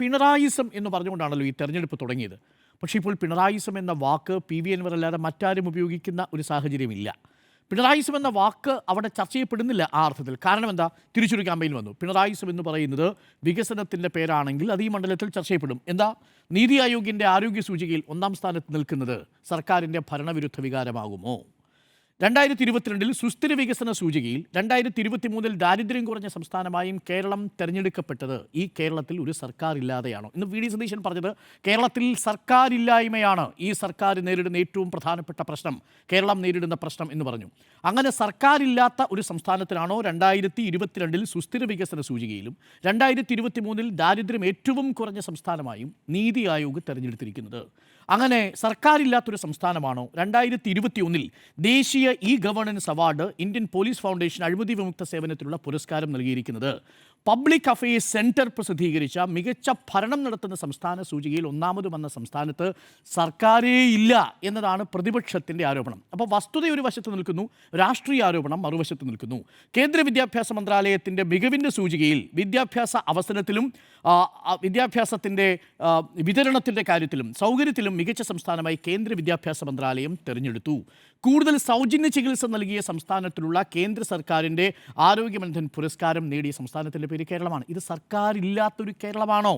പിണറായിസം എന്ന് പറഞ്ഞുകൊണ്ടാണല്ലോ ഈ തെരഞ്ഞെടുപ്പ് തുടങ്ങിയത്. പക്ഷേ ഇപ്പോൾ പിണറായിസം എന്ന വാക്ക് പി അൻവർ അല്ലാതെ മറ്റാരും ഉപയോഗിക്കുന്ന ഒരു സാഹചര്യമില്ല. പിണറായിസം എന്ന വാക്ക് അവിടെ ചർച്ച ചെയ്യപ്പെടുന്നില്ല ആ അർത്ഥത്തിൽ. കാരണം എന്താ? തിരിച്ചൊരു ക്യാമ്പയിൻ വന്നു. പിണറായിസം എന്ന് പറയുന്നത് വികസനത്തിൻ്റെ പേരാണെങ്കിൽ അത് ഈ മണ്ഡലത്തിൽ ചർച്ച ചെയ്യപ്പെടും. എന്താ? നീതി ആയോഗിൻ്റെ ആരോഗ്യ സൂചികയിൽ 1-ാം സ്ഥാനത്ത് നിൽക്കുന്നത് സർക്കാരിൻ്റെ ഭരണവിരുദ്ധ വികാരമാകുമോ? 2022 സുസ്ഥിര വികസന സൂചികയിൽ 2023 ദാരിദ്ര്യം കുറഞ്ഞ സംസ്ഥാനമായും കേരളം തെരഞ്ഞെടുക്കപ്പെട്ടത് ഈ കേരളത്തിൽ ഒരു സർക്കാർ ഇല്ലാതെയാണോ? ഇന്ന് വി ഡി സതീശൻ പറഞ്ഞത് കേരളത്തിൽ സർക്കാരില്ലായ്മയാണ് ഈ സർക്കാർ നേരിടുന്ന ഏറ്റവും പ്രധാനപ്പെട്ട പ്രശ്നം, കേരളം നേരിടുന്ന പ്രശ്നം എന്ന് പറഞ്ഞു. അങ്ങനെ സർക്കാരില്ലാത്ത ഒരു സംസ്ഥാനത്തിനാണോ 2022 സുസ്ഥിര വികസന സൂചികയിലും 2023 ദാരിദ്ര്യം ഏറ്റവും കുറഞ്ഞ സംസ്ഥാനമായും നീതി ആയോഗ് തെരഞ്ഞെടുത്തിരിക്കുന്നത്? അങ്ങനെ സർക്കാരില്ലാത്തൊരു സംസ്ഥാനമാണോ 2021 ദേശീയ E governance award Indian police foundation അഴിമതി വിമുക്ത സേവനത്തിനുള്ള പുരസ്കാരം നൽകിയിരിക്കുന്നത്? പബ്ലിക് അഫയേഴ്സ് സെൻറ്റർ പ്രസിദ്ധീകരിച്ച മികച്ച ഭരണം നടത്തുന്ന സംസ്ഥാന സൂചികയിൽ 1-ാമത് വന്ന സംസ്ഥാനത്ത് സർക്കാരേ ഇല്ല എന്നതാണ് പ്രതിപക്ഷത്തിൻ്റെ ആരോപണം. അപ്പോൾ വസ്തുത ഒരു വശത്ത് നിൽക്കുന്നു, രാഷ്ട്രീയ ആരോപണം മറുവശത്ത് നിൽക്കുന്നു. കേന്ദ്ര വിദ്യാഭ്യാസ മന്ത്രാലയത്തിൻ്റെ മികവിൻ്റെ സൂചികയിൽ വിദ്യാഭ്യാസ അവസരത്തിലും വിദ്യാഭ്യാസത്തിൻ്റെ വിതരണത്തിൻ്റെ കാര്യത്തിലും സൗകര്യത്തിലും മികച്ച സംസ്ഥാനമായി കേന്ദ്ര വിദ്യാഭ്യാസ മന്ത്രാലയം തിരഞ്ഞെടുത്തു. കൂടുതൽ സൗജന്യ ചികിത്സ നൽകിയ സംസ്ഥാനത്തിലുള്ള കേന്ദ്ര സർക്കാരിൻ്റെ ആരോഗ്യമന്ത്രൻ പുരസ്കാരം നേടിയ സംസ്ഥാനത്തിൻ്റെ പേര് കേരളമാണ്. ഇത് സർക്കാരില്ലാത്തൊരു കേരളമാണോ?